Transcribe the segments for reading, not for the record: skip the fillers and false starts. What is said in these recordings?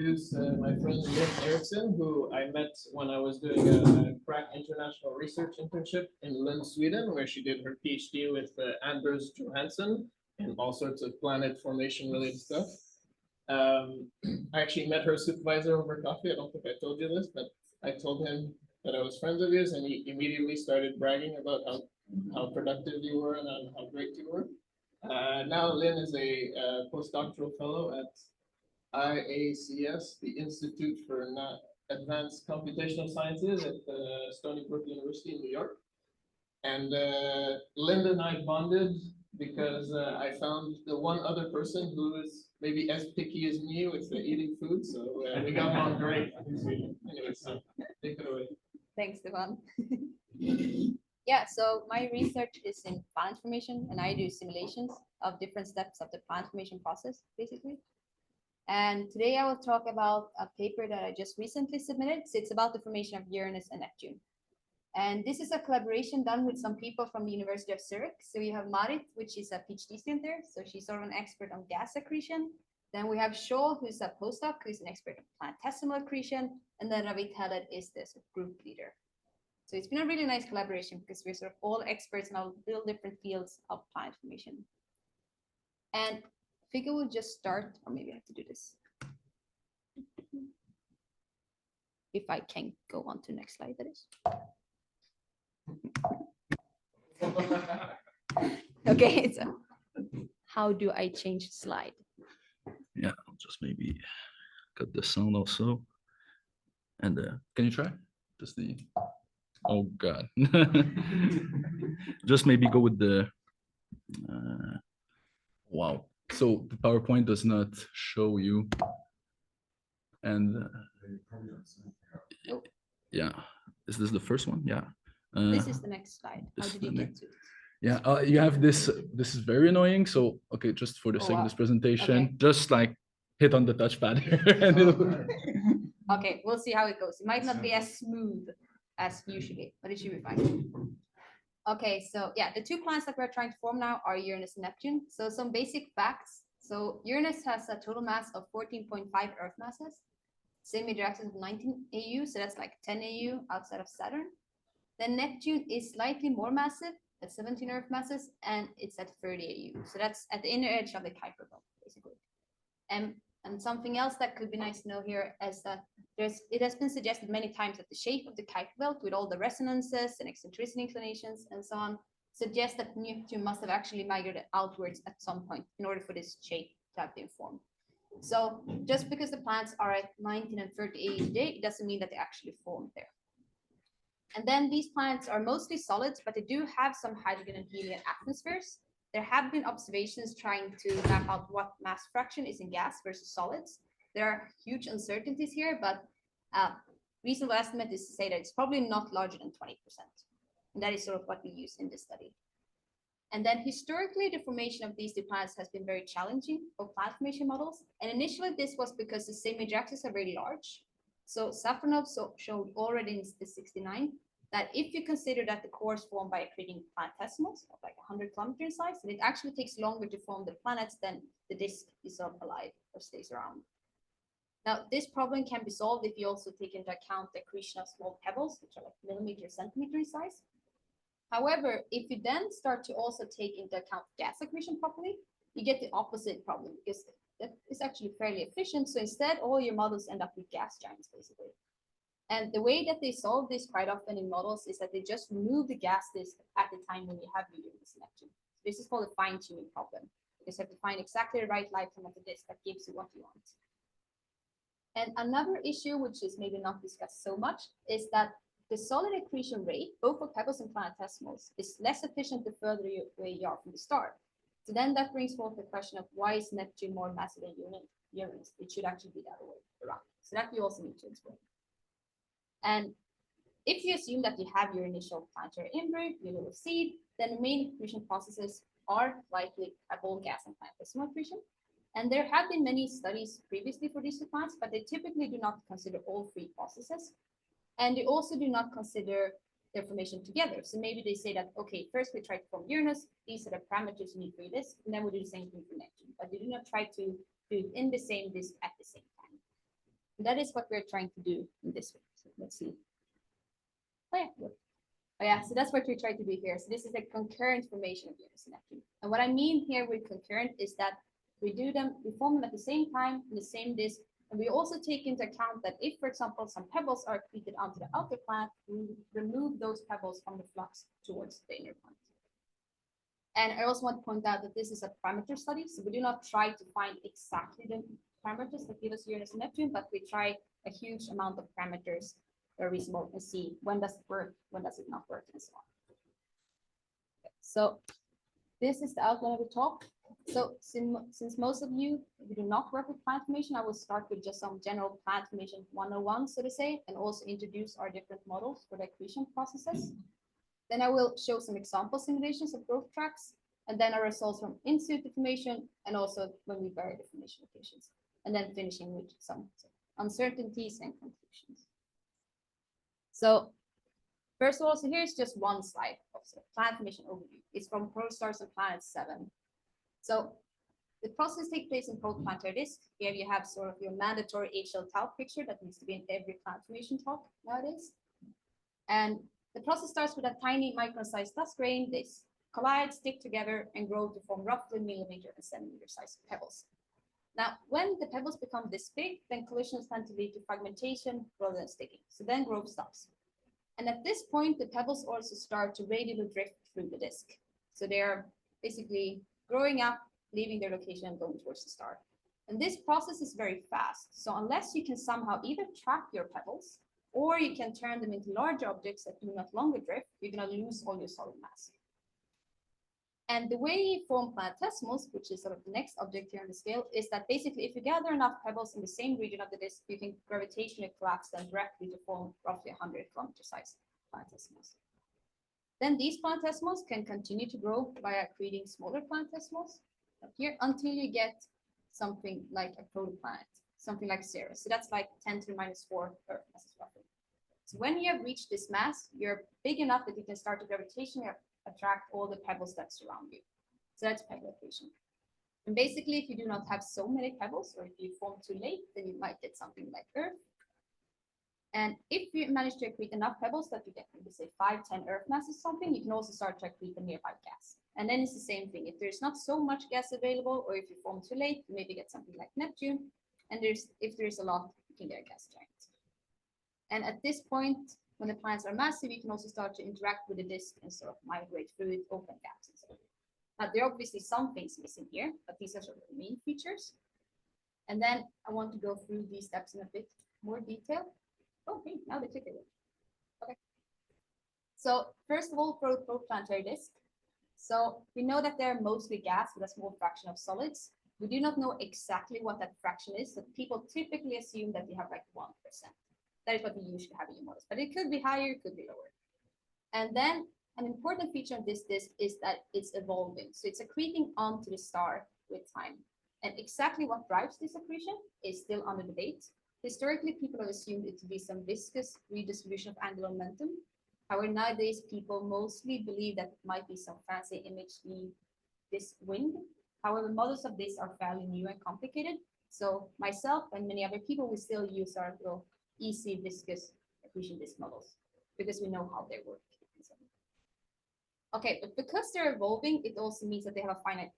Who's my friend Linn Eriksson, who I met when I was doing a crack international research internship in Lund, Sweden, where she did her PhD with Anders Johansson and all sorts of planet formation related stuff. I actually met her supervisor over coffee. I don't think I told you this, but I told him that I was friends of his, and he immediately started bragging about how productive you were and how great you were. Now Linn is a postdoctoral fellow at IACS, the Institute for Advanced Computational Sciences at Stony Brook University in New York. And Linda and I bonded because I found the one other person who is maybe as picky as me with eating food, so we got along great. Anyway, so take it away. Thanks, Stefan. Yeah, so my research is in planet formation, and I do simulations of different steps of the planet formation process, basically. And today I will talk about a paper that I just recently submitted. So it's about the formation of Uranus and Neptune. And this is a collaboration done with some people from the University of Zurich. So we have Marit, which is a PhD student there. So she's sort of an expert on gas accretion. Then we have Shaw, who's a postdoc, who's an expert on planetesimal accretion. And then Ravi Talad is the group leader. So it's been a really nice collaboration because we're sort of all experts in all little different fields of planet formation. And I think I will just start, or maybe I have to do this. If I can go on to the next slide, that is. Okay, so how do I change slide? Yeah, I'll just maybe cut the sound also. And can you try? Just the, oh God. Just maybe go with the, wow. So the PowerPoint does not show you. And yeah, is this the first one? Yeah. This is the next slide. How did you get to it? Yeah, you have this. This is very annoying. So, okay, just for the sake of this presentation, okay, just like hit on the touchpad here. And okay, we'll see how it goes. It might not be as smooth as usually, but it should be fine. Okay, so yeah, the two planets that we're trying to form now are Uranus and Neptune. So some basic facts. So Uranus has a total mass of 14.5 Earth masses, same major axis of 19 AU, so that's like 10 AU outside of Saturn. Then Neptune is slightly more massive at 17 Earth masses, and it's at 30 AU. So that's at the inner edge of the Kuiper belt, basically. And something else that could be nice to know here is that it has been suggested many times that the shape of the Kuiper belt, with all the resonances and eccentricity inclinations and so on, suggests that Neptune must have actually migrated outwards at some point in order for this shape to have been formed. So just because the planets are at 19 and 30 AU today, it doesn't mean that they actually formed there. And then these planets are mostly solids, but they do have some hydrogen and helium atmospheres. There have been observations trying to map out what mass fraction is in gas versus solids. There are huge uncertainties here, but reasonable estimate is to say that it's probably not larger than 20%. And that is sort of what we use in this study. And then historically, the formation of these two planets has been very challenging for planet formation models. And initially, this was because the same major axes are very large. So Safronov showed already in the 69 that if you consider that the core is formed by accreting planetesimals of like 100 kilometers in size, then it actually takes longer to form the planets than the disk is sort of alive or stays around. Now, this problem can be solved if you also take into account the accretion of small pebbles, which are like millimeter, centimeter in size. However, if you then start to also take into account gas accretion properly, you get the opposite problem because that is actually fairly efficient. So instead, all your models end up with gas giants, basically. And the way that they solve this quite often in models is that they just remove the gas disk at the time when you have Uranus and Neptune. This is called a fine-tuning problem. You just have to find exactly the right lifetime of the disk that gives you what you want. And another issue, which is maybe not discussed so much, is that the solid accretion rate, both for pebbles and planetesimals, is less efficient the further away you are from the star. So then that brings forth the question of why is Neptune more massive than Uranus? It should actually be the other way around. So that we also need to explain. And if you assume that you have your initial planetary embryo, your little seed, then the main accretion processes are likely pebble, gas, and planetesimal accretion. And there have been many studies previously for these two planets, but they typically do not consider all three processes. And they also do not consider their formation together. So maybe they say that, okay, first we try to form Uranus, these are the parameters you need for your disk, and then we do the same thing for Neptune. But they do not try to do it in the same disk at the same time. That is what we're trying to do in this way. So let's see. Oh yeah, look. Oh yeah, so that's what we're trying to do here. So this is a concurrent formation of Uranus and Neptune. And what I mean here with concurrent is that we form them at the same time in the same disk. And we also take into account that if, for example, some pebbles are accreted onto the outer planet, we remove those pebbles from the flux towards the inner planet. And I also want to point out that this is a parameter study, so we do not try to find exactly the parameters that give us Uranus and Neptune, but we try a huge amount of parameters that are reasonable and see when does it work, when does it not work, and so on. Okay, so this is the outline of the talk. So since most of you do not work with planet formation, I will start with just some general planet formation 101, so to say, and also introduce our different models for the accretion processes. Then I will show some example simulations of growth tracks, and then our results from in situ formation, and also when we vary the formation locations, and then finishing with some uncertainties and conclusions. So first of all, so here's just one slide of planet formation overview. It's from protostars and planet 7. So the process takes place in protoplanetary disk. Here you have sort of your mandatory HL tau picture that needs to be in every planet formation talk nowadays. And the process starts with a tiny micron-sized dust grain. They collide, stick together, and grow to form roughly millimeter and centimeter sized pebbles. Now, when the pebbles become this big, then collisions tend to lead to fragmentation rather than sticking. So then growth stops. And at this point, the pebbles also start to radially drift through the disk. So they are basically growing up, leaving their location and going towards the star. And this process is very fast. So unless you can somehow either trap your pebbles, or you can turn them into large objects that do not longer drift, you're going to lose all your solid mass. And the way you form planetesimals, which is sort of the next object here on the scale, is that basically if you gather enough pebbles in the same region of the disk, you can gravitationally collapse them directly to form roughly 100 kilometer sized planetesimals. Then these planetesimals can continue to grow by accreting smaller planetesimals up here until you get something like a protoplanet, something like Ceres. So that's like 10 to the minus 4 Earth masses roughly. So when you have reached this mass, you're big enough that you can start to gravitationally attract all the pebbles that surround you. So that's pebble accretion. And basically, if you do not have so many pebbles, or if you form too late, then you might get something like Earth. And if you manage to accrete enough pebbles that you get maybe say 5, 10 Earth masses or something, you can also start to accrete a nearby gas. And then it's the same thing. If there's not so much gas available, or if you form too late, you maybe get something like Neptune. And if there's a lot, you can get a gas giant. And at this point, when the planets are massive, you can also start to interact with the disk and sort of migrate through it, open gaps and so on. Now, there are obviously some things missing here, but these are sort of the main features. And then I want to go through these steps in a bit more detail. Okay, now they click it. Okay. So first of all, protoplanetary disk. So we know that they're mostly gas with a small fraction of solids. We do not know exactly what that fraction is, so people typically assume that you have like 1%. That is what we usually have in your models, but it could be higher, it could be lower. And then an important feature of this disk is that it's evolving. So it's accreting onto the star with time. And exactly what drives this accretion is still under debate. Historically, people have assumed it to be some viscous redistribution of angular momentum. However, nowadays, people mostly believe that it might be some fancy image disk wind. However, models of this are fairly new and complicated. So myself and many other people will still use our little easy viscous accretion disk models because we know how they work. Okay, but because they're evolving, it also means that they have a finite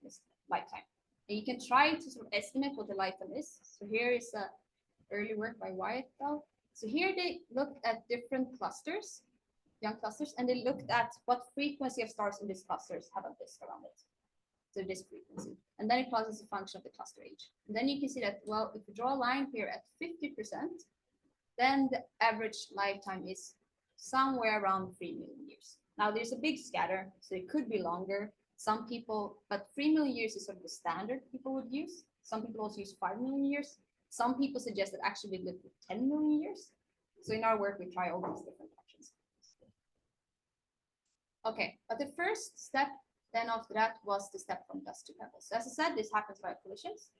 lifetime. And you can try to sort of estimate what the lifetime is. So here is a early work by Wyatt et al. So here they looked at different clusters, young clusters, and they looked at what frequency of stars in these clusters have a disk around it. So this frequency. And then it plotted as a function of the cluster age. And then you can see that, well, if you draw a line here at 50%, then the average lifetime is somewhere around 3 million years. Now there's a big scatter, so it could be longer. Some people, but 3 million years is sort of the standard people would use. Some people also use 5 million years. Some people suggest that actually we live for 10 million years. So in our work, we try all these different options. Okay, but the first step then after that was the step from dust to pebbles. So as I said, this happens by collisions.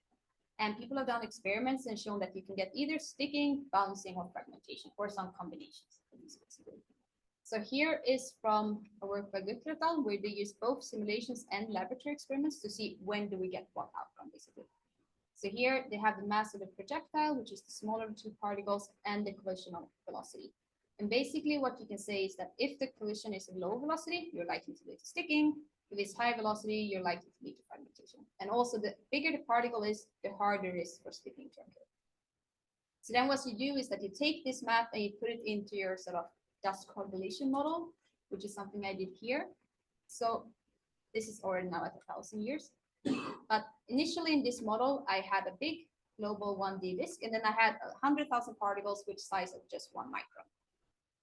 And people have done experiments and shown that you can get either sticking, bouncing, or fragmentation, or some combinations of these. So here is from a work by Gutter et al., where they use both simulations and laboratory experiments to see when do we get what outcome, basically. So here they have the mass of the projectile, which is the smaller of the two particles, and the collisional velocity. And basically what you can say is that if the collision is a low velocity, you're likely to lead to sticking. If it's high velocity, you're likely to lead to fragmentation. And also the bigger the particle is, the harder it is for sticking to occur. So then what you do is that you take this map and you put it into your sort of dust correlation model, which is something I did here. So this is already now at 1,000 years. But initially in this model, I had a big global 1D disk, and then I had 100,000 particles with size of just 1 micron.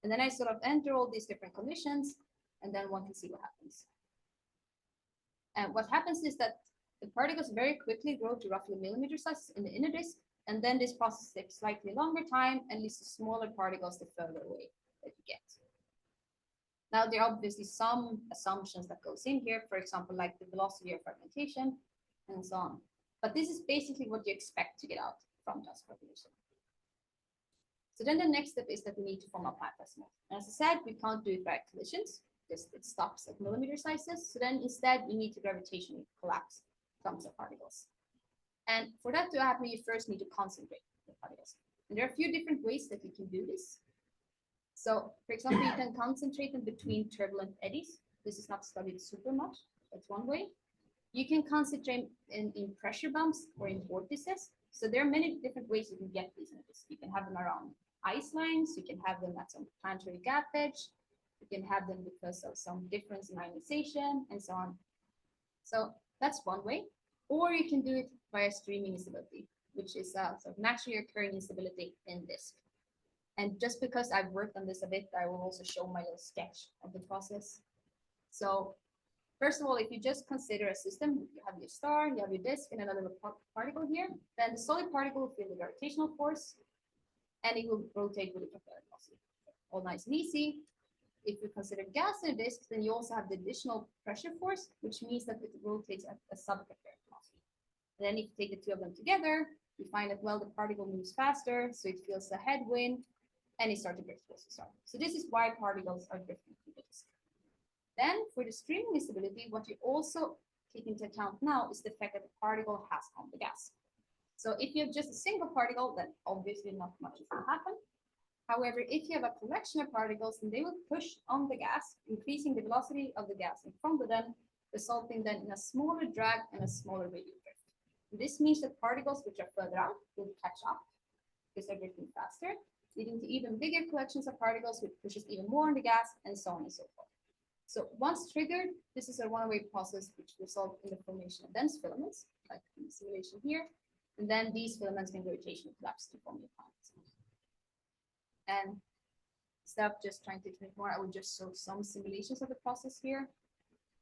And then I sort of enter all these different conditions, and then one can see what happens. And what happens is that the particles very quickly grow to roughly millimeter size in the inner disk, and then this process takes slightly longer time and leads to smaller particles the further away that you get. Now, there are obviously some assumptions that goes in here, for example, like the velocity of fragmentation and so on. But this is basically what you expect to get out from dust correlation. So then the next step is that we need to form a planetesimal. And as I said, we can't do it by collisions, because it stops at millimeter sizes. So then instead, you need to gravitationally collapse clumps of particles. And for that to happen, you first need to concentrate the particles. And there are a few different ways that you can do this. So, for example, you can concentrate them between turbulent eddies. This is not studied super much. That's one way. You can concentrate in pressure bumps or in vortices. So there are many different ways you can get these eddies. You can have them around ice lines. You can have them at some planetary gap edge. You can have them because of some difference in ionization and so on. So that's one way. Or you can do it via streaming instability, which is a sort of naturally occurring instability in disk. And just because I've worked on this a bit, I will also show my little sketch of the process. So first of all, if you just consider a system, you have your star, you have your disk, and another particle here, then the solid particle will feel the gravitational force, and it will rotate with a concurrent velocity. All nice and easy. If you consider gas in a disk, then you also have the additional pressure force, which means that it rotates at a subconcurrent velocity. And then if you take the two of them together, you find that, well, the particle moves faster, so it feels a headwind, and it starts to drift towards the star. So this is why particles are drifting through the disk. Then for the streaming instability, what you also take into account now is the fact that the particle has on the gas. So if you have just a single particle, then obviously not much is going to happen. However, if you have a collection of particles, then they will push on the gas, increasing the velocity of the gas in front of them, resulting then in a smaller drag and a smaller radial drift. This means that particles which are further out will catch up because they're drifting faster, leading to even bigger collections of particles, which pushes even more on the gas, and so on and so forth. So once triggered, this is a one-way process which results in the formation of dense filaments, like in the simulation here, and then these filaments can gravitationally collapse to form your planets. And instead of just trying to explain more, I will just show some simulations of the process here.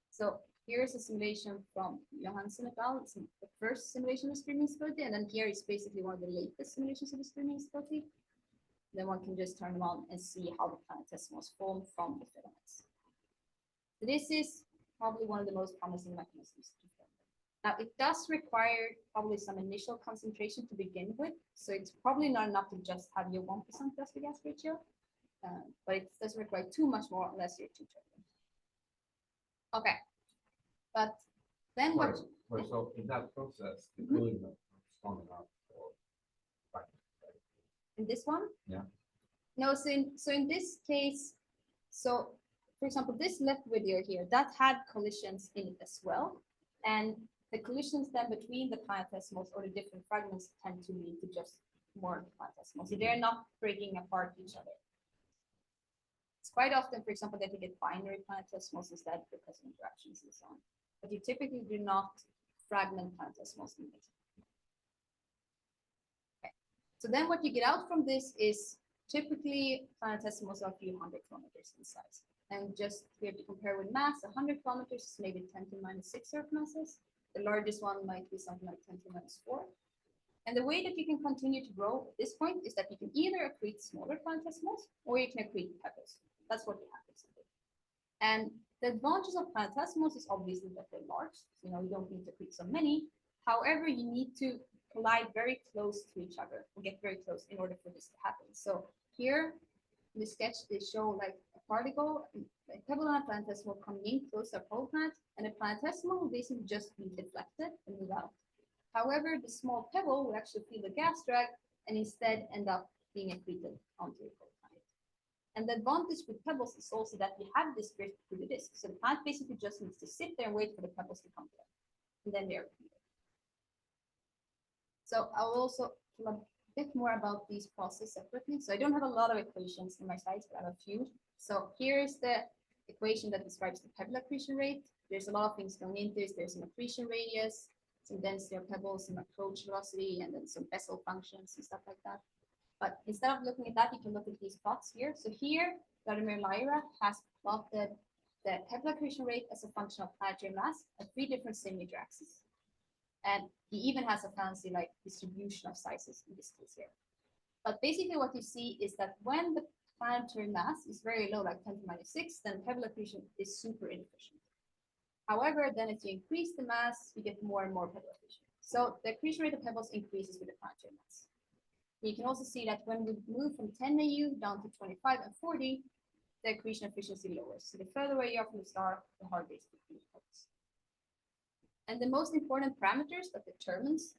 So here's a simulation from Johansson et al. It's the first simulation of streaming stability, and then here is basically one of the latest simulations of the streaming stability. Then one can just turn them on and see how the planetesimals form from the filaments. So this is probably one of the most promising mechanisms to form. Now, it does require probably some initial concentration to begin with, so it's probably not enough to just have your 1% dust to gas ratio, but it doesn't require too much more unless you're too turbulent. Okay, but then what? Right, so in that process, the cooling is strong enough for In this one? Yeah. No, so in this case, so for example, this left video here, that had collisions in it as well. And the collisions then between the planetesimals or the different fragments tend to lead to just more planetesimals. So they're not breaking apart each other. It's quite often, for example, that you get binary planetesimals instead because of interactions and so on. But you typically do not fragment planetesimals in it. Okay. So then what you get out from this is typically planetesimals are a few hundred kilometers in size. And just here to compare with mass, 100 kilometers is maybe 10 to minus 6 Earth masses. The largest one might be something like 10 to minus 4. And the way that you can continue to grow at this point is that you can either accrete smaller planetesimals or you can accrete pebbles. That's what you have basically. And the advantages of planetesimals is obviously that they're large. You know, you don't need to accrete so many. However, you need to collide very close to each other or get very close in order for this to happen. So here in the sketch, they show like a particle, a pebble and a planetesimal coming in close to a pole planet, and a planetesimal will basically just be deflected and move out. However, the small pebble will actually feel the gas drag and instead end up being accreted onto the planet. And the advantage with pebbles is also that we have this drift through the disk. So the planet basically just needs to sit there and wait for the pebbles to come to them. And then they're accreted. So I will also talk a bit more about these processes separately. So I don't have a lot of equations in my slides, but I have a few. So here's the equation that describes the pebble accretion rate. There's a lot of things going into this. There's an accretion radius, some density of pebbles, some approach velocity, and then some Bessel functions and stuff like that. But instead of looking at that, you can look at these plots here. So here, Vladimir Lyra has plotted the pebble accretion rate as a function of planetary mass at 3 different semi-major axes. And he even has a fancy like distribution of sizes in this case here. But basically what you see is that when the planetary mass is very low, like 10 to the minus 6, then pebble accretion is super inefficient. However, then as you increase the mass, you get more and more pebble accretion. So the accretion rate of pebbles increases with the planetary mass. You can also see that when we move from 10 AU down to 25 and 40, the accretion efficiency lowers. So the further away you are from the star, the harder it is to accrete pebbles. And the most important parameters that determines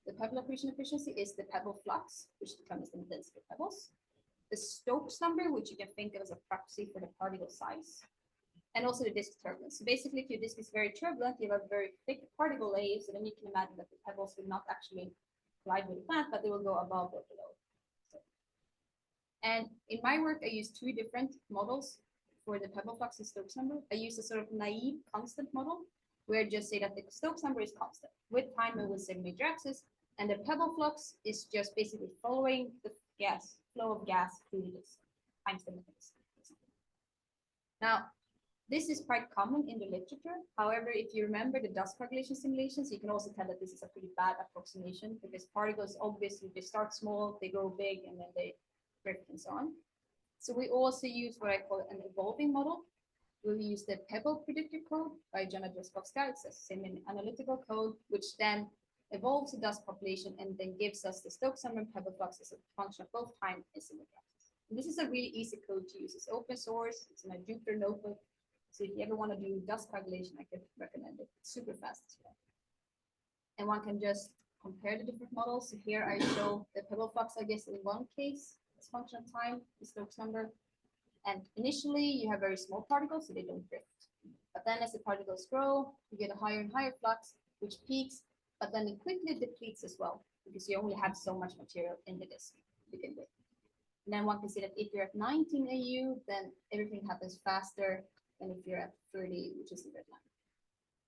the pebble accretion efficiency is the pebble flux, which determines the density of pebbles, the Stokes number, which you can think of as a proxy for the particle size, and also the disk turbulence. So basically, if your disk is very turbulent, you have a very thick particle layers, and then you can imagine that the pebbles will not actually collide with the planet, but they will go above or below. So, and in my work, I use 2 different models for the pebble flux and Stokes number. I use a sort of naive constant model, where I just say that the Stokes number is constant. With time, it will say major axis, and the pebble flux is just basically following the flow of gas through the disk times the mechanism. Now, this is quite common in the literature. However, if you remember the dust coagulation simulations, you can also tell that this is a pretty bad approximation because particles obviously they start small, they go big, and then they drift and so on. So we also use what I call an evolving model. We'll use the pebble predictor code by Jana Droskowska. It's a semi-analytical code, which then evolves the dust population and then gives us the Stokes number and pebble flux as a function of both time and symmetry. This is a really easy code to use. It's open source. It's in a Jupyter notebook. So if you ever want to do dust coagulation, I could recommend it. It's super fast as well. And one can just compare the different models. So here I show the pebble flux, I guess, in one case, as function of time, the Stokes number. And initially, you have very small particles, so they don't drift. But then as the particles grow, you get a higher and higher flux, which peaks, but then it quickly depletes as well, because you only have so much material in the disk to begin with. And then one can see that if you're at 19 AU, then everything happens faster than if you're at 30, which is the red line.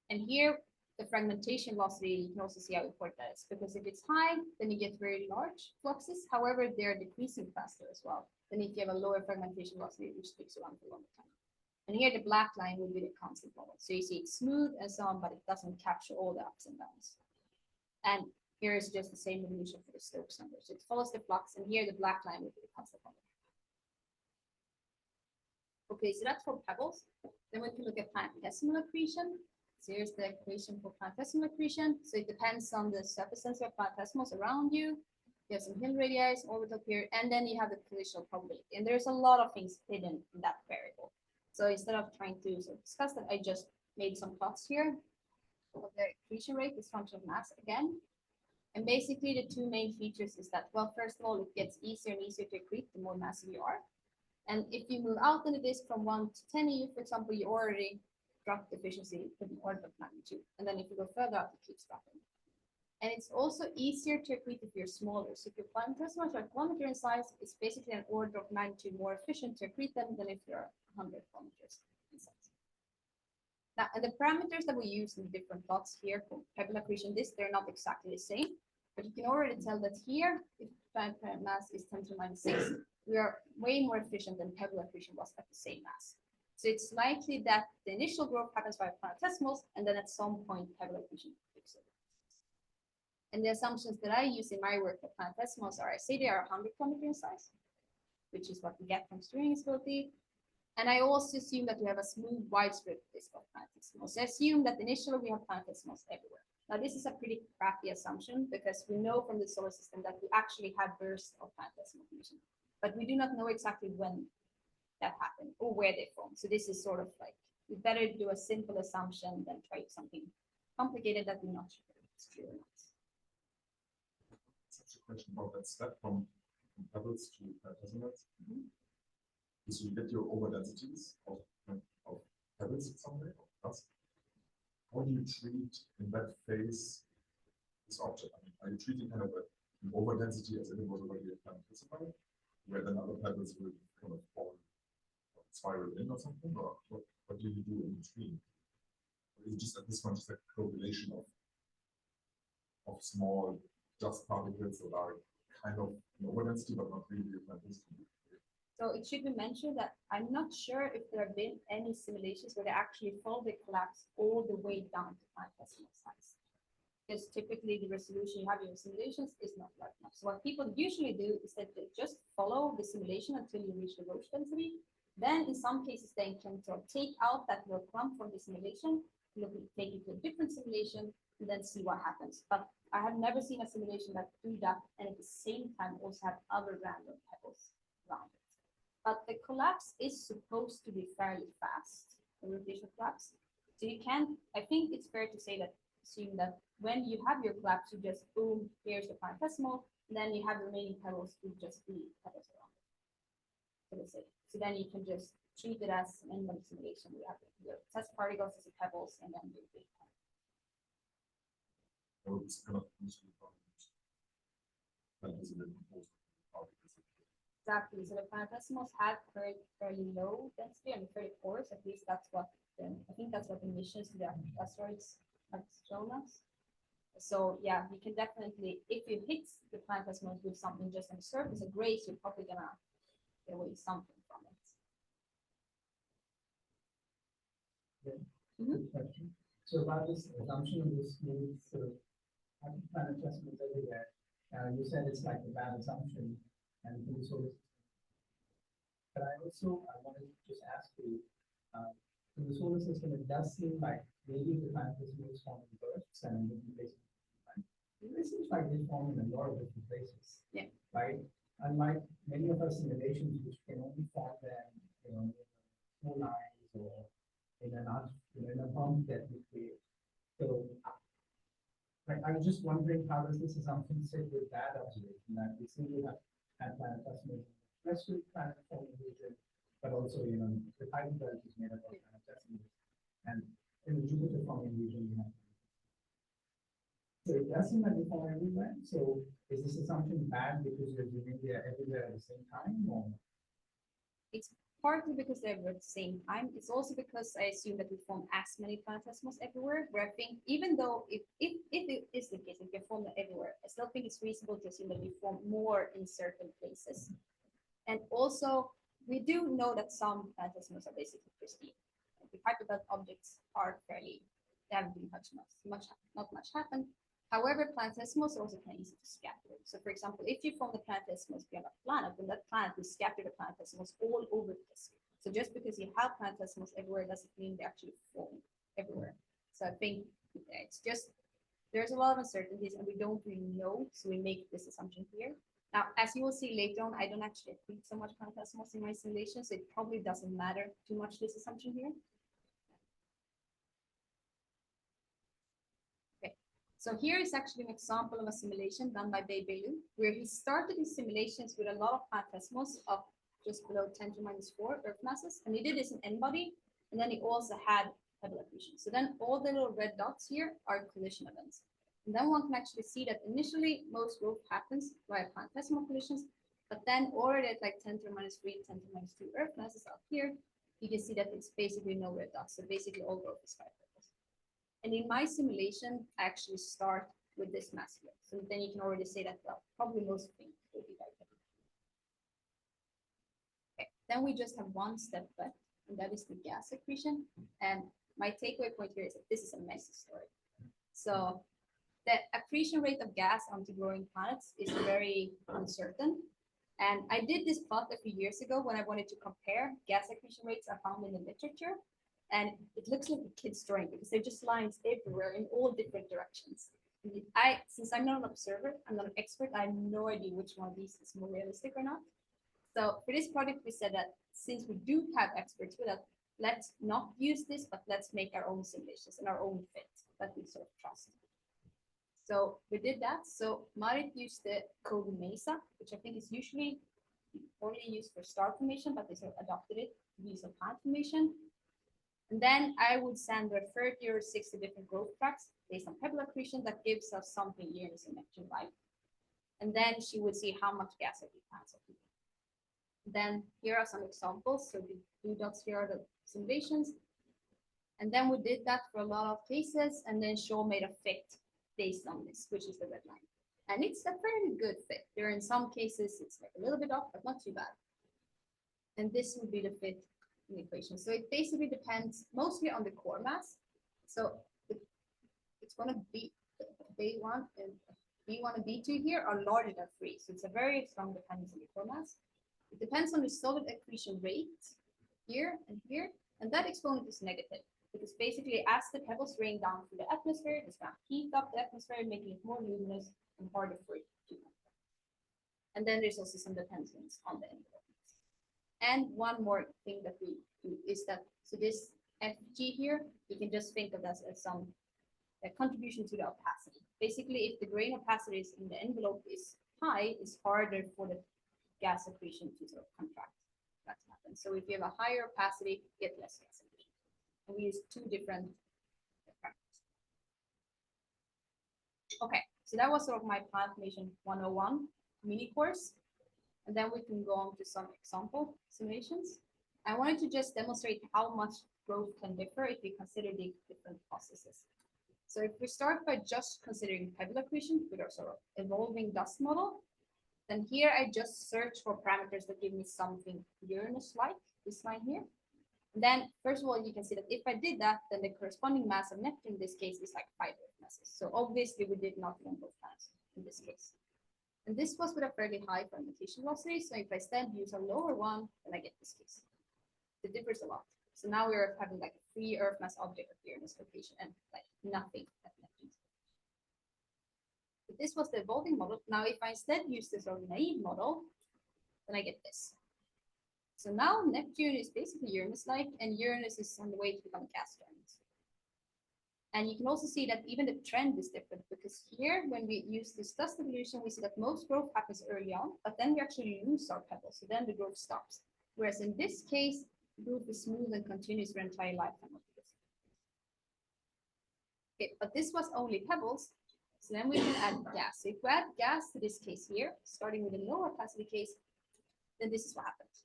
And here, the fragmentation velocity, you can also see how important that is, because if it's high, then you get very large fluxes. However, they're decreasing faster as well than if you have a lower fragmentation velocity, which sticks around for a longer time. And here, the black line would be the constant model. So you see it's smooth and so on, but it doesn't capture all the ups and downs. And here is just the same evolution for the Stokes number. So it follows the flux, and here the black line would be the constant model. Okay, so that's for pebbles. Then we can look at planetesimal accretion. So here's the equation for planetesimal accretion. So it depends on the surface tendency of planetesimals around you. You have some hill radii, orbital period, and then you have the collisional probability. And there's a lot of things hidden in that variable. So instead of trying to sort of discuss that, I just made some plots here of the accretion rate, this function of mass again. And basically the 2 main features is that, well, first of all, it gets easier and easier to accrete the more massive you are. And if you move out in the disk from 1 to 10 AU, for example, you already drop the efficiency to the order of magnitude. And then if you go further out, it keeps dropping. And it's also easier to accrete if you're smaller. So if your planetesimal are 1 kilometer in size, it's basically an order of magnitude more efficient to accrete them than if you're 100 kilometers in size. Now, and the parameters that we use in different plots here for pebble accretion disk, they're not exactly the same. But you can already tell that here, if planetary mass is 10 to the minus 6, we are way more efficient than pebble accretion was at the same mass. So it's likely that the initial growth happens by planetesimals, and then at some point, pebble accretion takes over. And the assumptions that I use in my work for planetesimals are, I say they are 100 kilometers in size, which is what we get from string instability. And I also assume that we have a smooth, widespread disk of planetesimals. So I assume that initially we have planetesimals everywhere. Now, this is a pretty crappy assumption because we know from the solar system that we actually have bursts of planetesimal accretion, but we do not know exactly when that happened or where they form. So this is sort of like, we better do a simple assumption than try something complicated that we're not sure if it's true or not. question about that step from pebbles to planetesimals. Mhm. So you get your overdensities of pebbles in some way, of dust. How do you treat in that phase this object? I mean, are you treating kind of an overdensity as if it was already a planetesimal, where then other pebbles will kind of fall, spiral in or something, or what do you do in between? Or is it just at this point just a correlation of small dust particles that are kind of an overdensity but not really a planetesimal? So it should be mentioned that I'm not sure if there have been any simulations where they actually follow the collapse all the way down to planetesimal size. Because typically the resolution you have in your simulations is not large enough. So what people usually do is that they just follow the simulation until you reach the Roche density. Then in some cases they can sort of take out that little clump from the simulation, take it to a different simulation, and then see what happens. But I have never seen a simulation that do that and at the same time also have other random pebbles around it. But the collapse is supposed to be fairly fast, the rotational collapse. So you can, I think it's fair to say that, assume that when you have your collapse, you just boom, here's the planetesimal, and then you have the remaining pebbles to just be pebbles around it. So that's it. So then you can just treat it as an n simulation. You have your test particles as the pebbles, and then your big pebbles. So it's kind of useful planetesimal composed particles. Exactly. So the planetesimals have fairly low density, and fairly porous. At least that's what I think that's what the missions to the asteroids have shown us. So yeah, you can definitely, if you hit the planetesimals with something just on the surface, a grace, you're probably gonna get away something from it. Good question. So about this assumption of this smooth sort of planetesimals everywhere, you said it's like a bad assumption, and for the solar system. But I wanted to just ask you, in the solar system, it does seem like maybe the planetesimals form in bursts and in different places. It seems like they form in a lot of different places. Yeah. Right? Unlike many of our simulations, which can only form them, in small lines or in a bump that we create. So I was just wondering, how does this assumption sit with that observation that we seem to have had planetesimals in the terrestrial planet forming region, but also, the tidal belt is made up of planetesimals, and in the Jupiter forming region, we have. So it does seem like they form everywhere. So is this assumption bad because you're assuming they're everywhere at the same time, or? It's partly because they're at the same time. It's also because I assume that we form as many planetesimals everywhere, where I think even though if it is the case, if we form them everywhere, I still think it's reasonable to assume that we form more in certain places. And also, we do know that some planetesimals are basically pristine. The hyperbelt objects are fairly, they haven't been touched much, not much happened. However, planetesimals are also kind of easy to scatter. So for example, if you form the planetesimals beyond a planet, then that planet will scatter the planetesimals all over the disk. So just because you have planetesimals everywhere doesn't mean they actually form everywhere. So I think it's just, there's a lot of uncertainties and we don't really know, so we make this assumption here. Now, as you will see later on, I don't actually accrete so much planetesimals in my simulation, so it probably doesn't matter too much, this assumption here. So here is actually an example of a simulation done by Beibelu, where he started his simulations with a lot of planetesimals of just below 10 to minus 4 Earth masses, and he did this in n-body, and then he also had pebble accretion. So then all the little red dots here are collision events. And then one can actually see that initially most growth happens via planetesimal collisions, but then already at like 10 to minus 3, 10 to minus 2 Earth masses up here, you can see that it's basically no red dots. So basically all growth is 5 pebbles. And in my simulation, I actually start with this mass here. So then you can already say that, well, probably most things will be like that. Okay, then we just have one step left, and that is the gas accretion. And my takeaway point here is that this is a messy story. So the accretion rate of gas onto growing planets is very uncertain. And I did this plot a few years ago when I wanted to compare gas accretion rates I found in the literature. And it looks like a kid's drawing because they're just lines everywhere in all different directions. Since I'm not an observer, I'm not an expert, I have no idea which one of these is more realistic or not. So for this project, we said that since we do have experts with us, let's not use this, but let's make our own simulations and our own fit that we sort of trust. So we did that. So Marit used the code MESA, which I think is usually only used for star formation, but they sort of adopted it to use a planet formation. And then I would send her 30 or 60 different growth tracks based on pebble accretion that gives us something Uranus and Neptune like. And then she would see how much gas every planets are keeping. Then here are some examples. So the blue dots here are the simulations. And then we did that for a lot of cases, and then Shaw made a fit based on this, which is the red line. And it's a fairly good fit. There are in some cases, it's like a little bit off, but not too bad. And this would be the fit in the equation. So it basically depends mostly on the core mass. So it's going to be B1 and B1 and B2 here are larger than 3. So it's a very strong dependence on the core mass. It depends on the solid accretion rate here and here. And that exponent is negative. Because basically, as the pebbles rain down through the atmosphere, it's going to heat up the atmosphere, making it more luminous and harder for it to come. And then there's also some dependence on the envelope. And one more thing that we do is that, so this FG here, you can just think of that as some contribution to the opacity. Basically, if the grain opacity is in the envelope is high, it's harder for the gas accretion to sort of contract. That's happened. So if you have a higher opacity, you get less gas accretion. And we use 2 different factors. Okay, so that was sort of my planet formation 101 mini course. And then we can go on to some example simulations. I wanted to just demonstrate how much growth can differ if we consider the different processes. So if we start by just considering pebble accretion with our sort of evolving dust model, then here I just search for parameters that give me something Uranus-like, this line here. And then, first of all, you can see that if I did that, then the corresponding mass of Neptune in this case is like 5 Earth masses. So obviously we did not want both planets in this case. And this was with a fairly high fermentation velocity. So if I instead use a lower one, then I get this case. It differs a lot. So now we're having like a 3 Earth mass object appear in this location and like nothing at Neptune. But this was the evolving model. Now, if I instead use this sort of naive model, then I get this. So now Neptune is basically Uranus-like, and Uranus is on the way to become a gas giant. And you can also see that even the trend is different, because here, when we use this dust evolution, we see that most growth happens early on, but then we actually lose our pebbles, so then the growth stops. Whereas in this case, growth is smooth and continues for the entire lifetime of this. Okay, but this was only pebbles, so then we can add gas. So if we add gas to this case here, starting with a lower opacity case, then this is what happens.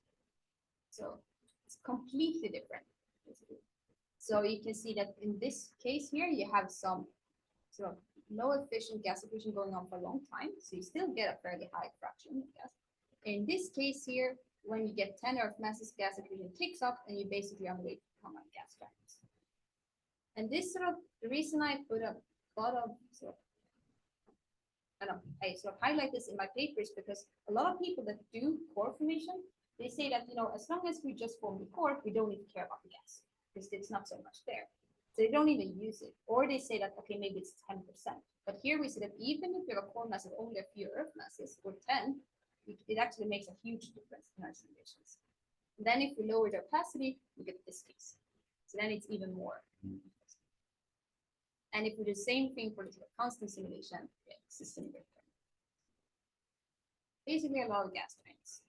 So it's completely different. So you can see that in this case here, you have some sort of low efficient gas accretion going on for a long time. So you still get a fairly high fraction of gas. In this case here, when you get 10 Earth masses, gas accretion ticks up and you basically on the way to become a gas giant. And this sort of, the reason I put a lot of sort of, I sort of highlight this in my papers because a lot of people that do core formation, they say that, you know, as long as we just form the core, we don't need to care about the gas because it's not so much there. So they don't even use it. Or they say that, okay, maybe it's 10%. But here we see that even if we have a core mass of only a few Earth masses or 10, it actually makes a huge difference in our simulations. And then if we lower the opacity, we get this case. So then it's even more. And if we do the same thing for the constant simulation, it's a similar thing. Basically a lot of gas giants.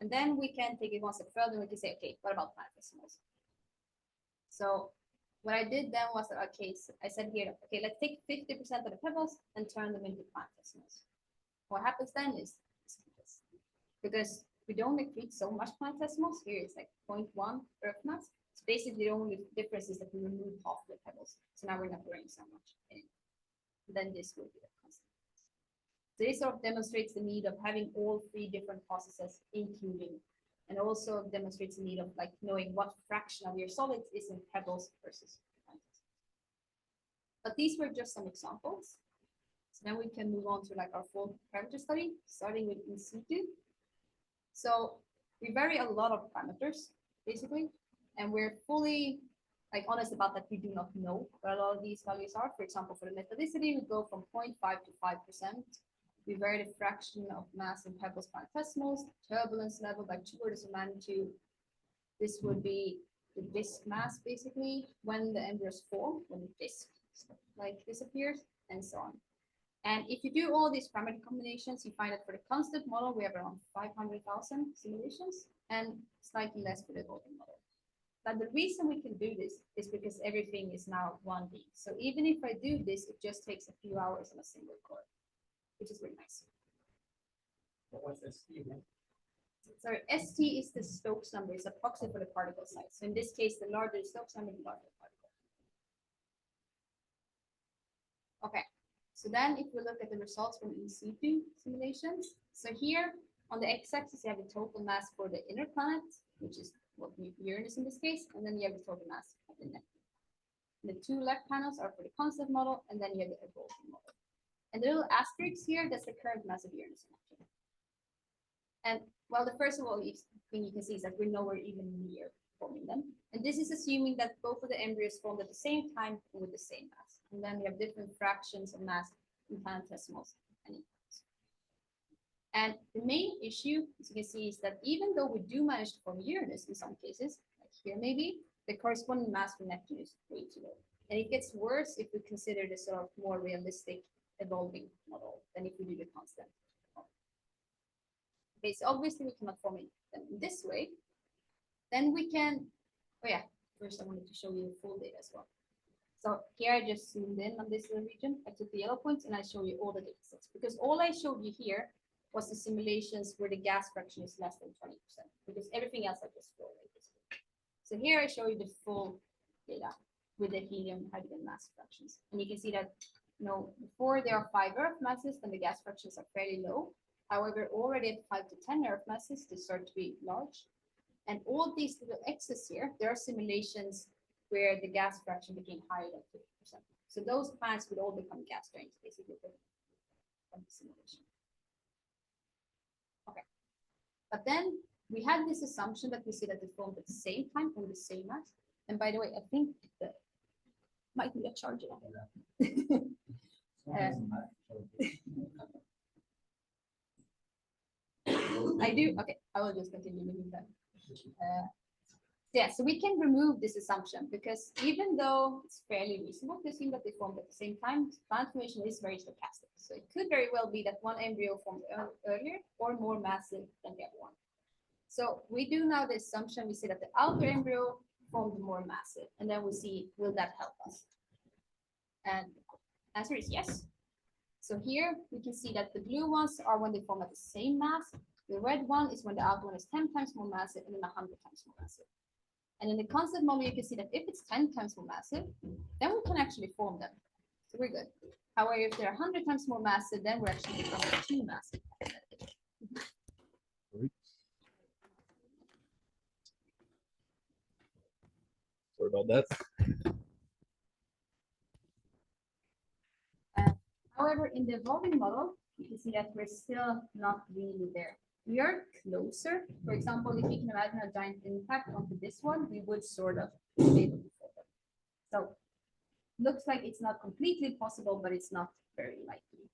And then we can take it one step further. We can say, okay, what about planetesimals? So what I did then was that, okay, so I said here, okay, let's take 50% of the pebbles and turn them into planetesimals. What happens then is this. Because we don't accrete so much planetesimals, here it's like 0.1 Earth mass. So basically the only difference is that we remove half the pebbles. So now we're not worrying so much. And then this will be the constant. So this sort of demonstrates the need of having all 3 different processes including, and also demonstrates the need of like knowing what fraction of your solids is in pebbles versus planets. But these were just some examples. So then we can move on to like our full parameter study, starting with in situ. So we vary a lot of parameters, basically, and we're fully like honest about that. We do not know what a lot of these values are. For example, for the methodicity, we go from 0.5 to 5%. We vary the fraction of mass in pebbles planetesimals, turbulence level by 2 orders of magnitude. This would be the disk mass, basically, when the embryos form, when the disk like disappears. and so on. And if you do all these parameter combinations, you find that for the constant model, we have around 500,000 simulations and slightly less for the evolving model. But the reason we can do this is because everything is now 1D. So even if I do this, it just takes a few hours on a single core, which is really nice. But what's ST then? Sorry, ST is the Stokes number, it's a proxy for the particle size. So in this case, the larger the Stokes number, the larger the particle. Okay, so then if we look at the results from in situ simulations, so here on the x-axis you have the total mass for the inner planet, which is what Uranus in this case, and then you have the total mass of the Neptune. The two left panels are for the constant model, and then you have the evolving model. And the little asterisk here, that's the current mass of Uranus and Neptune. And well, the first of all thing you can see is that we're nowhere even near forming them. And this is assuming that both of the embryos formed at the same time with the same mass. And then we have different fractions of mass in planetesimals and equals. And the main issue, as you can see, is that even though we do manage to form Uranus in some cases, like here maybe, the corresponding mass for Neptune is way too low. And it gets worse if we consider the sort of more realistic evolving model than if we do the constant. Okay, so obviously we cannot form them in this way. Then we can, oh yeah, first I wanted to show you the full data as well. So here I just zoomed in on this little region. I took the yellow points and I show you all the data sets, because all I showed you here was the simulations where the gas fraction is less than 20%, because everything else I just flow rate. So here I show you the full data with the helium hydrogen mass fractions. And you can see that, you know, before there are 5 Earth masses, then the gas fractions are fairly low. However, already at 5 to 10 Earth masses, they start to be large. And all these little X's here, there are simulations where the gas fraction became higher than 50%. So those planets would all become gas giants, basically, from the simulation. Okay. But then we had this assumption that we see that they formed at the same time on the same mass. And by the way, I think that might be a charger. I do. Okay, I will just continue moving that. Yeah, so we can remove this assumption because even though it's fairly reasonable to assume that they formed at the same time, plant formation is very stochastic. So it could very well be that one embryo formed earlier or more massive than the other one. So we do now the assumption, we say that the outer embryo formed more massive, and then we see, will that help us? And answer is yes. So here we can see that the blue ones are when they form at the same mass. The red one is when the outer one is 10 times more massive and then 100 times more massive. And in the constant model, you can see that if it's 10 times more massive, then we can actually form them. So we're good. However, if they're 100 times more massive, then we're actually becoming too massive. Sorry about that. However, in the evolving model, you can see that we're still not really there. We are closer. For example, if you can imagine a giant impact onto this one, we would sort of be able to form them. So looks like it's not completely possible, but it's not very likely.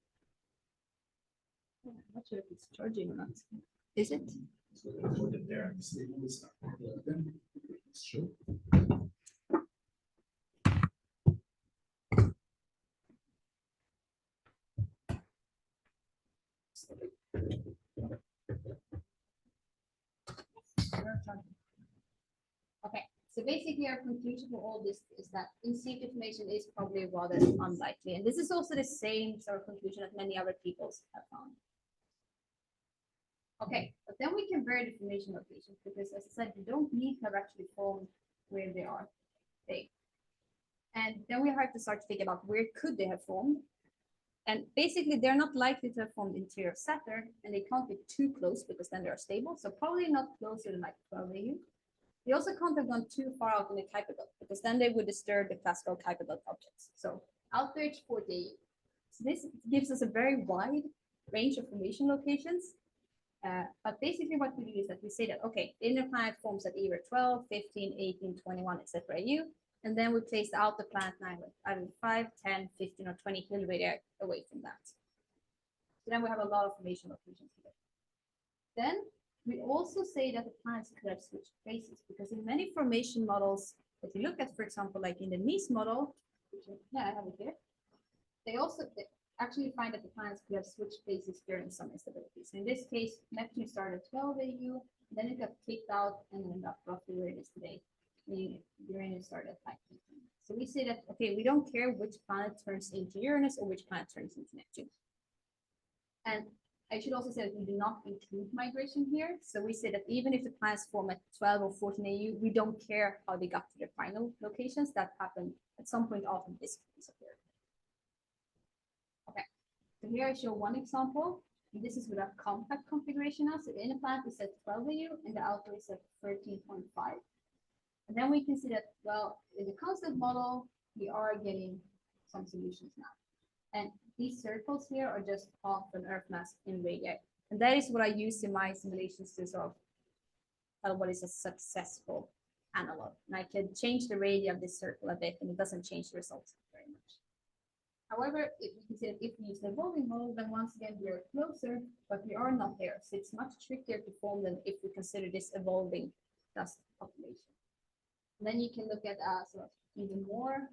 I'm not sure if it's charging or not. Is it? So they put it there and stable is not then it's true. Okay, so basically our conclusion for all this is that in-situ information is probably rather unlikely. And this is also the same sort of conclusion that many other people have found. Okay, but then we can vary the formation locations because, as I said, you don't need to have actually formed where they are big. And then we have to start to think about where could they have formed. And basically, they're not likely to have formed interior of Saturn, and they can't be too close because then they're stable. So probably not closer than like 12 AU. They also can't have gone too far out in the Kuiper belt because then they would disturb the classical Kuiper belt objects. So outerage 40 AU. So this gives us a very wide range of formation locations. But basically what we do is that we say that, okay, the inner planet forms at either 12, 15, 18, 21, etc. AU. And then we place the outer planet 9 with either 5, 10, 15, or 20 kilometer away from that. So then we have a lot of formation locations here. Then we also say that the planets could have switched places because in many formation models that you look at, for example, like in the Mies model, which, yeah, I have it here. they also actually find that the planets could have switched phases during some instabilities. In this case, Neptune started at 12 AU, then it got kicked out and ended up roughly where it is today. Uranus started at 5. So we say that, okay, we don't care which planet turns into Uranus or which planet turns into Neptune. And I should also say that we do not include migration here. So we say that even if the planets form at 12 or 14 AU, we don't care how they got to their final locations. That happened at some point after this disappeared. Okay, so here I show one example. This is with a compact configuration now. So the inner planet is at 12 AU and the outer is at 13.5. And then we can see that, well, in the constant model, we are getting some solutions now. And these circles here are just half an Earth mass in radii. And that is what I use in my simulations to sort of tell what is a successful analog. And I can change the radii of this circle a bit, and it doesn't change the results very much. However, if you can see that if we use the evolving model, then once again, we are closer, but we are not there. So it's much trickier to form than if we consider this evolving dust population. And then you can look at sort of even more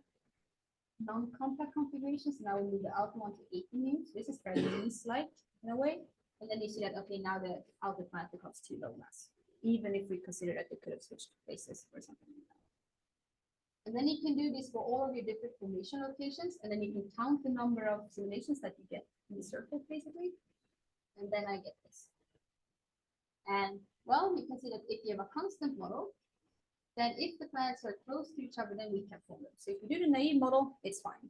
non-compact configurations. Now we move the outer one to 18 units. This is fairly nice-like in a way. And then you see that, okay, now the outer planet becomes too low mass, even if we consider that they could have switched places or something like that. And then you can do this for all of your different formation locations, and then you can count the number of simulations that you get in the circle, basically. And then I get this. And well, you can see that if you have a constant model, then if the planets are close to each other, then we can form them. So if you do the naive model, it's fine.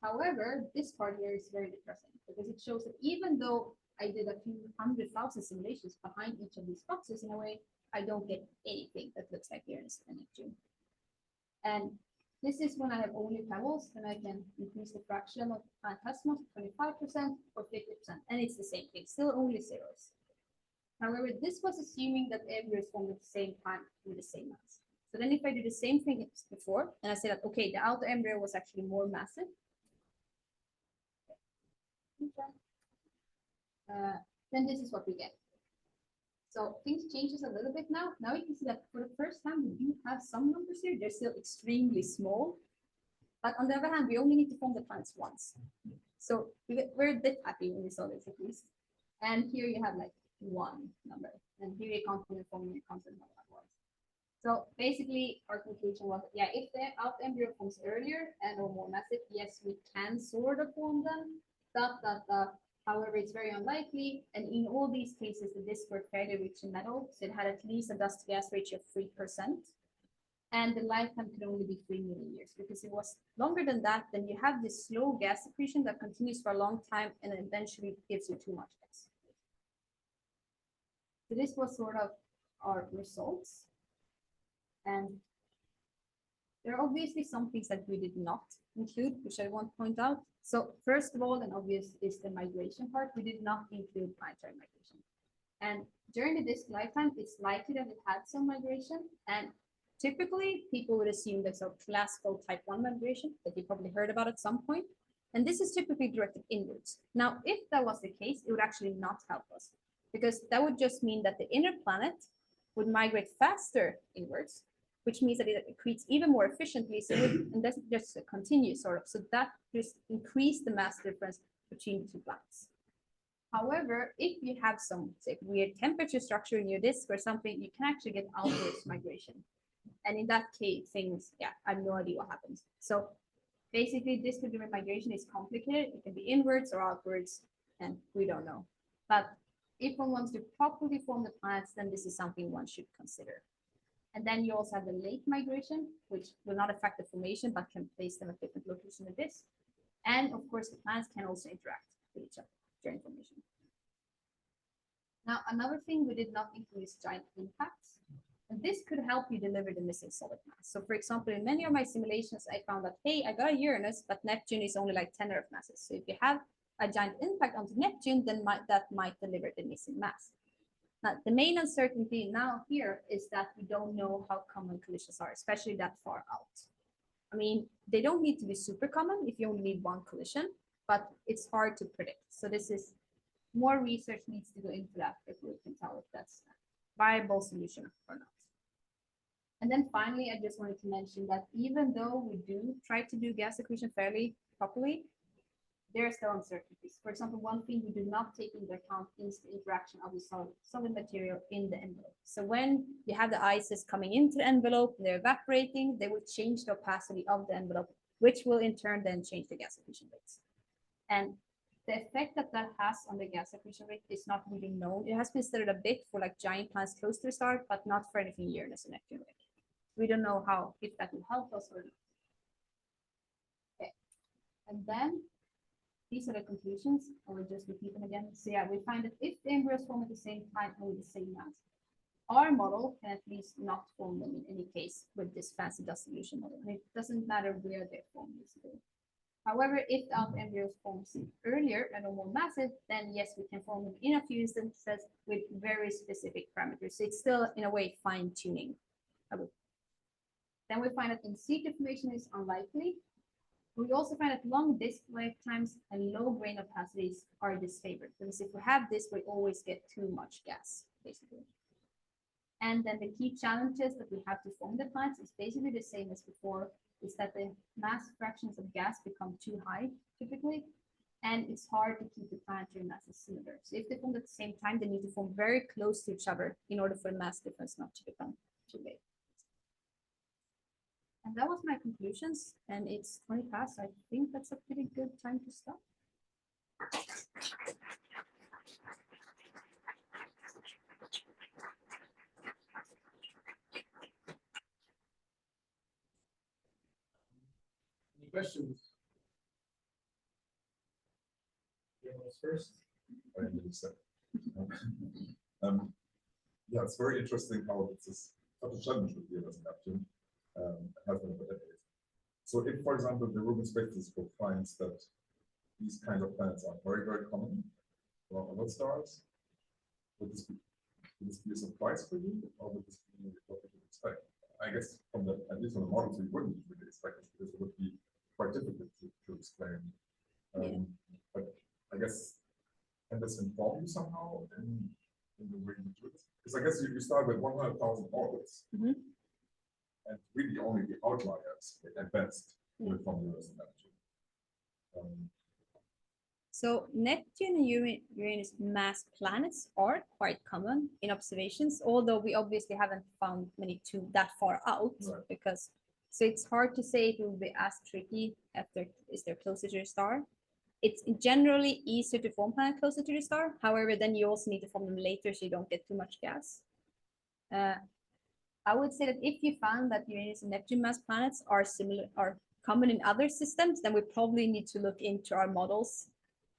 However, this part here is very depressing because it shows that even though I did a few 100,000 simulations behind each of these boxes, in a way, I don't get anything that looks like Uranus and Neptune. And this is when I have only pebbles, then I can increase the fraction of planetesimals to 25% or 50%, and it's the same thing, still only zeros. However, this was assuming that embryo is formed at the same time with the same mass. So then if I do the same thing as before, and I say that, okay, the outer embryo was actually more massive, then this is what we get. So things changes a little bit now. Now you can see that for the first time, we do have some numbers here. They're still extremely small. But on the other hand, we only need to form the planets once. So we're a bit happy when we saw this at least. And here you have like one number. And here you can't even form your constant number at once. So basically, our conclusion was, yeah, if the out embryo forms earlier and or more massive, yes, we can sort of form them. However, it's very unlikely. And in all these cases, the disks were fairly rich in metal, so it had at least a dust gas ratio of 3%. And the lifetime could only be 3 million years because it was longer than that. Then you have this slow gas accretion that continues for a long time and eventually gives you too much gas. So this was sort of our results. And there are obviously some things that we did not include, which I want to point out. So first of all, and obvious is the migration part. We did not include planetary migration. And during the disk lifetime, it's likely that it had some migration. And typically, people would assume there's a classical type 1 migration that you probably heard about at some point. And this is typically directed inwards. Now, if that was the case, it would actually not help us because that would just mean that the inner planet would migrate faster inwards, which means that it accretes even more efficiently. So and that's just a continuous sort of. So that just increased the mass difference between the two planets. However, if you have some say, weird temperature structure in your disk or something, you can actually get outwards migration. And in that case, things, yeah, I have no idea what happens. So basically, disk-driven migration is complicated. It can be inwards or outwards, and we don't know. But if one wants to properly form the planets, then this is something one should consider. And then you also have the late migration, which will not affect the formation, but can place them at different locations in the disk. And of course, the planets can also interact with each other during formation. Now, another thing we did not include is giant impacts. And this could help you deliver the missing solid mass. So for example, in many of my simulations, I found that, hey, I got a Uranus, but Neptune is only like 10 Earth masses. So if you have a giant impact onto Neptune, then that might deliver the missing mass. Now, the main uncertainty now here is that we don't know how common collisions are, especially that far out. I mean, they don't need to be super common if you only need one collision, but it's hard to predict. So this is more research needs to go into that before we can tell if that's a viable solution or not. And then finally, I just wanted to mention that even though we do try to do gas accretion fairly properly, there are still uncertainties. For example, one thing we do not take into account is the interaction of the solid material in the envelope. So when you have the ices coming into the envelope, they're evaporating, they will change the opacity of the envelope, which will in turn then change the gas accretion rates. And the effect that that has on the gas accretion rate is not really known. It has been studied a bit for like giant planets close to the star, but not for anything Uranus and Neptune. We don't know how, if that will help us or not. Okay. And then these are the conclusions. I will just repeat them again. So yeah, we find that if the embryos form at the same time and with the same mass, our model can at least not form them in any case with this fancy dust solution model. And it doesn't matter where they're formed, basically. However, if the alpha embryos forms earlier and are more massive, then yes, we can form them in a few instances with very specific parameters. So it's still, in a way, fine-tuning. Then we find that in situ formation is unlikely. We also find that long disk lifetimes and low grain opacities are disfavored, because if we have this, we always get too much gas, basically. And then the key challenges that we have to form the planets is basically the same as before, is that the mass fractions of gas become too high, typically, and it's hard to keep the planetary masses similar. So if they form at the same time, they need to form very close to each other in order for the mass difference not to become too big. And that was my conclusions, and it's 20 past. I think that's a pretty good time to stop. Any questions? You want us first? Yeah, it's very interesting how this is such a challenge with Uranus and Neptune. Has been for decades. So if, for example, the Rubin space telescope finds that these kinds of planets are very, very common for other stars, would this be a surprise for you, or would this be what you would expect? I guess from the, at least from the models, we wouldn't really expect it, because it would be quite difficult to explain. But I guess, can this inform you somehow in the way you do it? Because I guess you start with 100,000 orbits. And really only the outliers at best will form Uranus and Neptune. So Neptune and Uranus mass planets are quite common in observations, although we obviously haven't found many that far out, Right. because so it's hard to say if it will be as tricky after is they're closer to the star. It's generally easier to form planets closer to the star. However, then you also need to form them later so you don't get too much gas. I would say that if you found that Uranus and Neptune mass planets are similar or common in other systems, then we probably need to look into our models,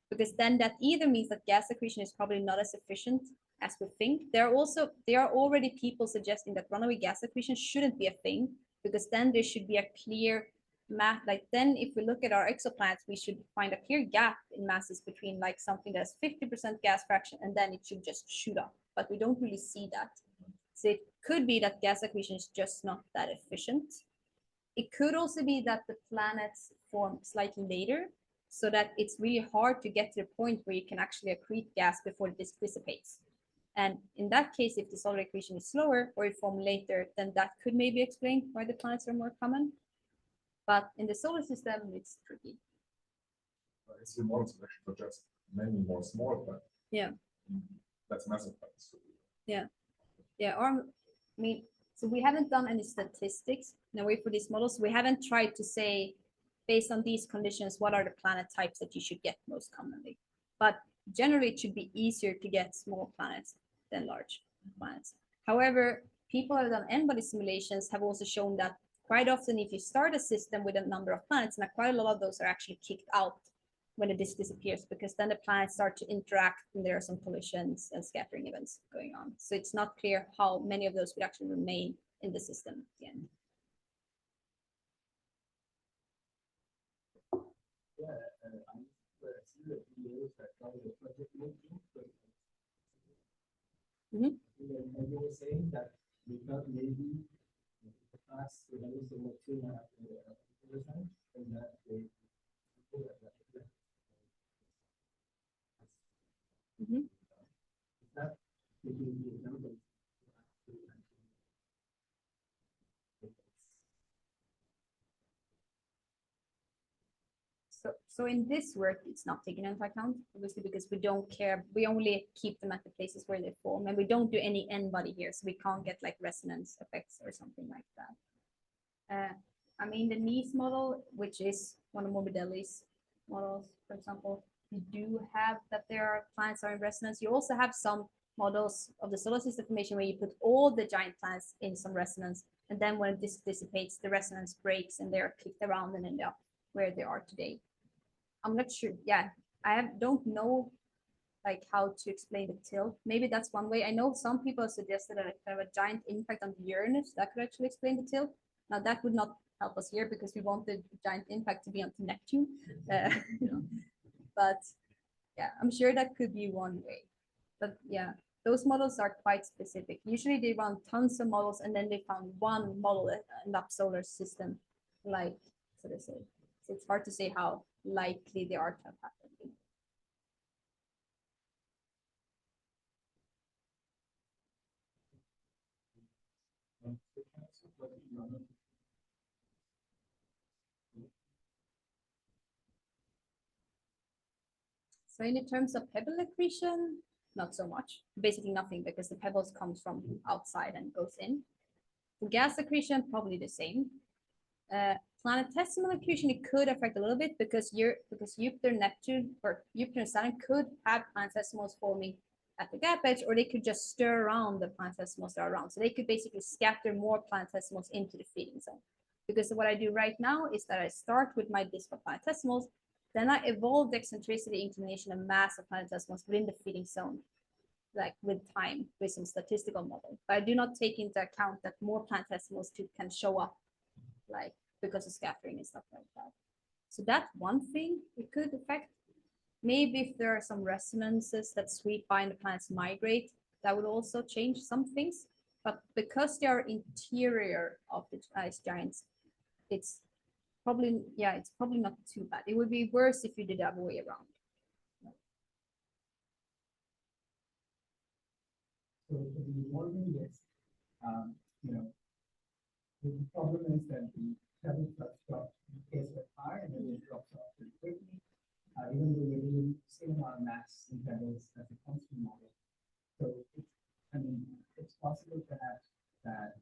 because then that either means that gas accretion is probably not as efficient as we think. There are already people suggesting that runaway gas accretion shouldn't be a thing, because then there should be a clear math. Like then if we look at our exoplanets, we should find a clear gap in masses between like something that's 50% gas fraction, and then it should just shoot up. But we don't really see that. So it could be that gas accretion is just not that efficient. It could also be that the planets form slightly later, so that it's really hard to get to the point where you can actually accrete gas before this dissipates. And in that case, if the solar accretion is slower or it formed later, then that could maybe explain why the planets are more common. But in the solar system, it's tricky. I see models actually suggest many more small planets. Yeah. That's massive planets. Yeah. Yeah, I mean, so we haven't done any statistics in a way for these models. We haven't tried to say, based on these conditions, what are the planet types that you should get most commonly. But generally, it should be easier to get small planets than large planets. However, people who have done n-body simulations have also shown that quite often, if you start a system with a number of planets, and quite a lot of those are actually kicked out when the disk disappears, because then the planets start to interact and there are some collisions and scattering events going on. So it's not clear how many of those would actually remain in the system at the end. Yeah, I see that you that the project meeting. And you were saying that we thought maybe the past Uranus and Neptune have and that they that taking the example. So in this work, it's not taken into account, obviously, because we don't care. We only keep them at the places where they form, and we don't do any n-body here, so we can't get like resonance effects or something like that. I mean, the Nice model, which is one of Morbidelli's models, for example, you do have that there are planets are in resonance. You also have some models of the solar system formation where you put all the giant planets in some resonance, and then when this dissipates, the resonance breaks and they're kicked around and end up where they are today. I'm not sure. Yeah, don't know like how to explain the tilt. Maybe that's one way. I know some people suggested that kind of a giant impact on Uranus that could actually explain the tilt. Now that would not help us here because we want the giant impact to be onto Neptune. But yeah, I'm sure that could be one way. But yeah, those models are quite specific. Usually they run tons of models and then they found one model in that solar system, like so to say. So it's hard to say how likely they are to have happened. So in terms of pebble accretion, not so much, basically nothing because the pebbles comes from outside and goes in. The gas accretion, probably the same. Planetesimal accretion, it could affect a little bit because Jupiter, Neptune, or Jupiter and Saturn could have planetesimals forming at the gap edge, or they could just stir around the planetesimals that are around. So they could basically scatter more planetesimals into the feeding zone. Because what I do right now is that I start with my disk of planetesimals, then I evolve the eccentricity, inclination, and mass of planetesimals within the feeding zone, like with time, with some statistical model. But I do not take into account that more planetesimals can show up, like because of scattering and stuff like that. So that's one thing it could affect. Maybe if there are some resonances that sweep by and the planets migrate, that would also change some things. But because they are interior of the ice giants, it's probably not too bad. It would be worse if you did the other way around. So for the evolving list, you know, the problem is that the pebble flux drops is very high and then it drops off very quickly. Even though we're doing the same amount of mass in pebbles as a constant model. So it's possible to have that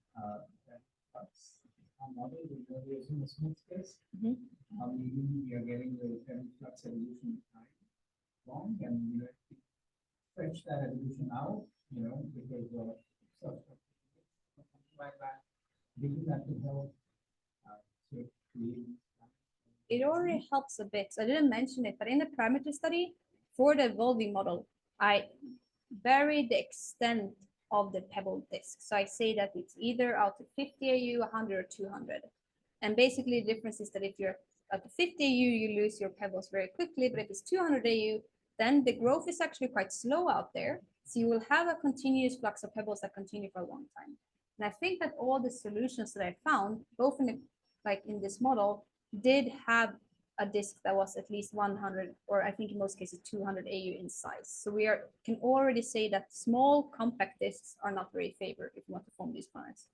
flux model with really a smooth space. Maybe we are getting the pebble flux evolution time wrong, and we have to stretch that evolution out, because of something like that. Maybe that could help to create. It already helps a bit. So I didn't mention it, but in the parameter study for the evolving model, I vary the extent of the pebble disk. So I say that it's either out to 50 AU, 100 or 200. And basically the difference is that if you're at the 50 AU, you lose your pebbles very quickly. But if it's 200 AU, then the growth is actually quite slow out there. So you will have a continuous flux of pebbles that continue for a long time. And I think that all the solutions that I found, both in this model, did have a disk that was at least 100, or I think in most cases 200 AU in size. So we can already say that small compact disks are not very favored if you want to form these planets.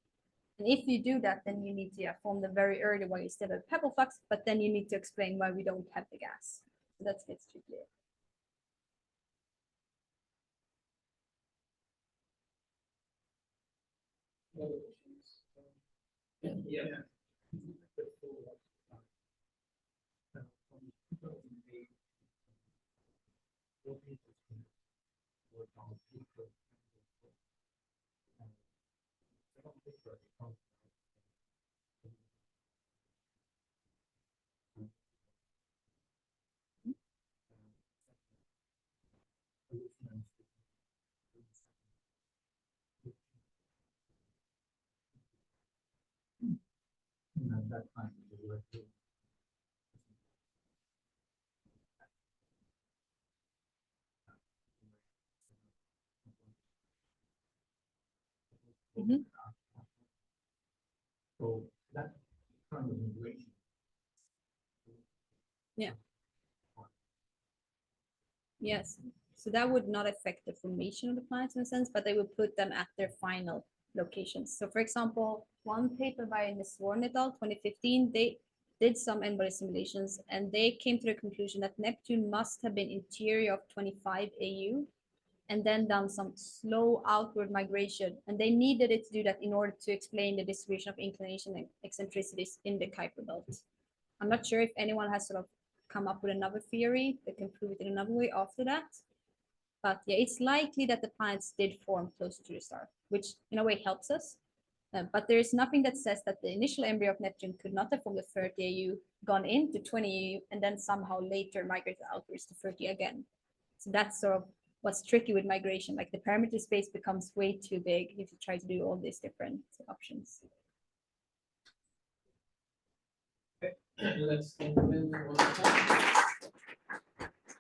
And if you do that, then you need to form them very early while you still have pebble flux, but then you need to explain why we don't have the gas. So that gets too clear. Yeah. That time So that kind of integration. Yeah. Yes. So that would not affect the formation of the planets in a sense, but they would put them at their final locations. So for example, one paper by Ms. Warren et al. 2015, did some embody simulations, and they came to the conclusion that Neptune must have been interior of 25 AU and then done some slow outward migration. And they needed it to do that in order to explain the distribution of inclination and eccentricities in the Kuiper belt. I'm not sure if anyone has sort of come up with another theory that can prove it in another way after that. But yeah, it's likely that the planets did form closer to the star, which in a way helps us. But there is nothing that says that the initial embryo of Neptune could not have from the 30 AU gone into 20 AU and then somehow later migrated outwards to 30 again. So that's sort of what's tricky with migration. Like the parameter space becomes way too big if you try to do all these different options. Let's thank Linn one more time.